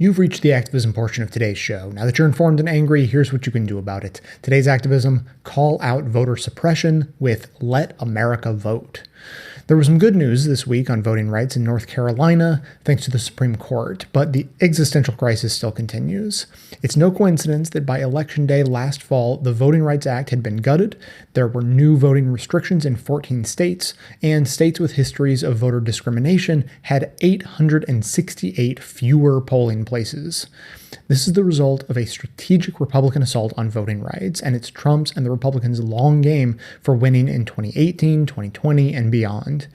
You've reached the activism portion of today's show. Now that you're informed and angry, here's what you can do about it. Today's activism: call out voter suppression with Let America Vote. There was some good news this week on voting rights in North Carolina, thanks to the Supreme Court, but the existential crisis still continues. It's no coincidence that by Election Day last fall, the Voting Rights Act had been gutted, there were new voting restrictions in 14 states, and states with histories of voter discrimination had 868 fewer polling places. This is the result of a strategic Republican assault on voting rights, and it's Trump's and the Republicans' long game for winning in 2018, 2020, and beyond.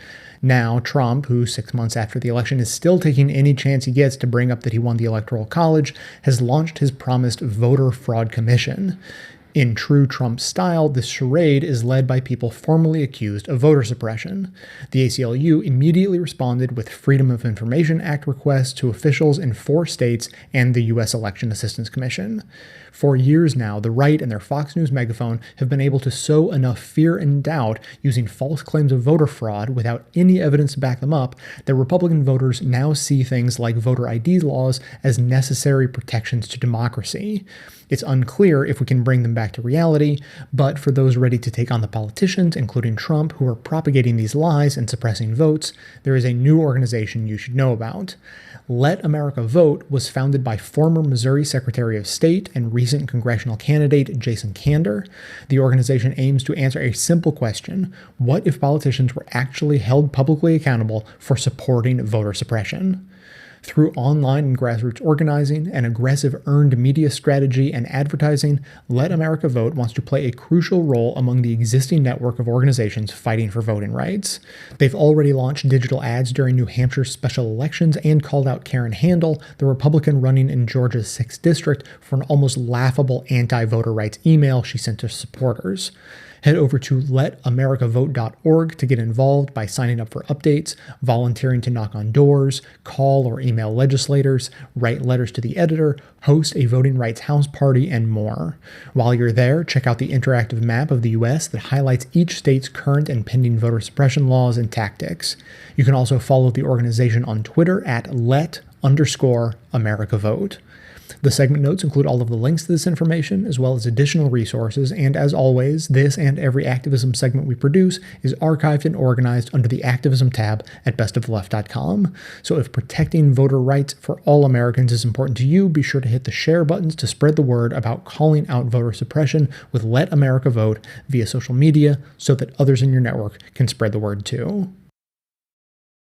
Now, Trump, who 6 months after the election is still taking any chance he gets to bring up that he won the Electoral College, has launched his promised voter fraud commission. In true Trump style, this charade is led by people formerly accused of voter suppression. The ACLU immediately responded with Freedom of Information Act requests to officials in 4 states and the U.S. Election Assistance Commission. For years now, the right and their Fox News megaphone have been able to sow enough fear and doubt using false claims of voter fraud without any evidence to back them up that Republican voters now see things like voter ID laws as necessary protections to democracy. It's unclear if we can bring them back to reality, but for those ready to take on the politicians, including Trump, who are propagating these lies and suppressing votes, there is a new organization you should know about. Let America Vote was founded by former Missouri Secretary of State and recent congressional candidate Jason Kander. The organization aims to answer a simple question: what if politicians were actually held publicly accountable for supporting voter suppression? Through online and grassroots organizing, an aggressive earned media strategy, and advertising, Let America Vote wants to play a crucial role among the existing network of organizations fighting for voting rights. They've already launched digital ads during New Hampshire's special elections and called out Karen Handel, the Republican running in Georgia's 6th district, for an almost laughable anti-voter rights email she sent to supporters. Head over to letamericavote.org to get involved by signing up for updates, volunteering to knock on doors, call or email legislators, write letters to the editor, host a voting rights house party, and more. While you're there, check out the interactive map of the U.S. that highlights each state's current and pending voter suppression laws and tactics. You can also follow the organization on Twitter at let_AmericaVote. The segment notes include all of the links to this information, as well as additional resources, and as always, this and every activism segment we produce is archived and organized under the Activism tab at bestoftheleft.com. So if protecting voter rights for all Americans is important to you, be sure to hit the share buttons to spread the word about calling out voter suppression with Let America Vote via social media so that others in your network can spread the word too.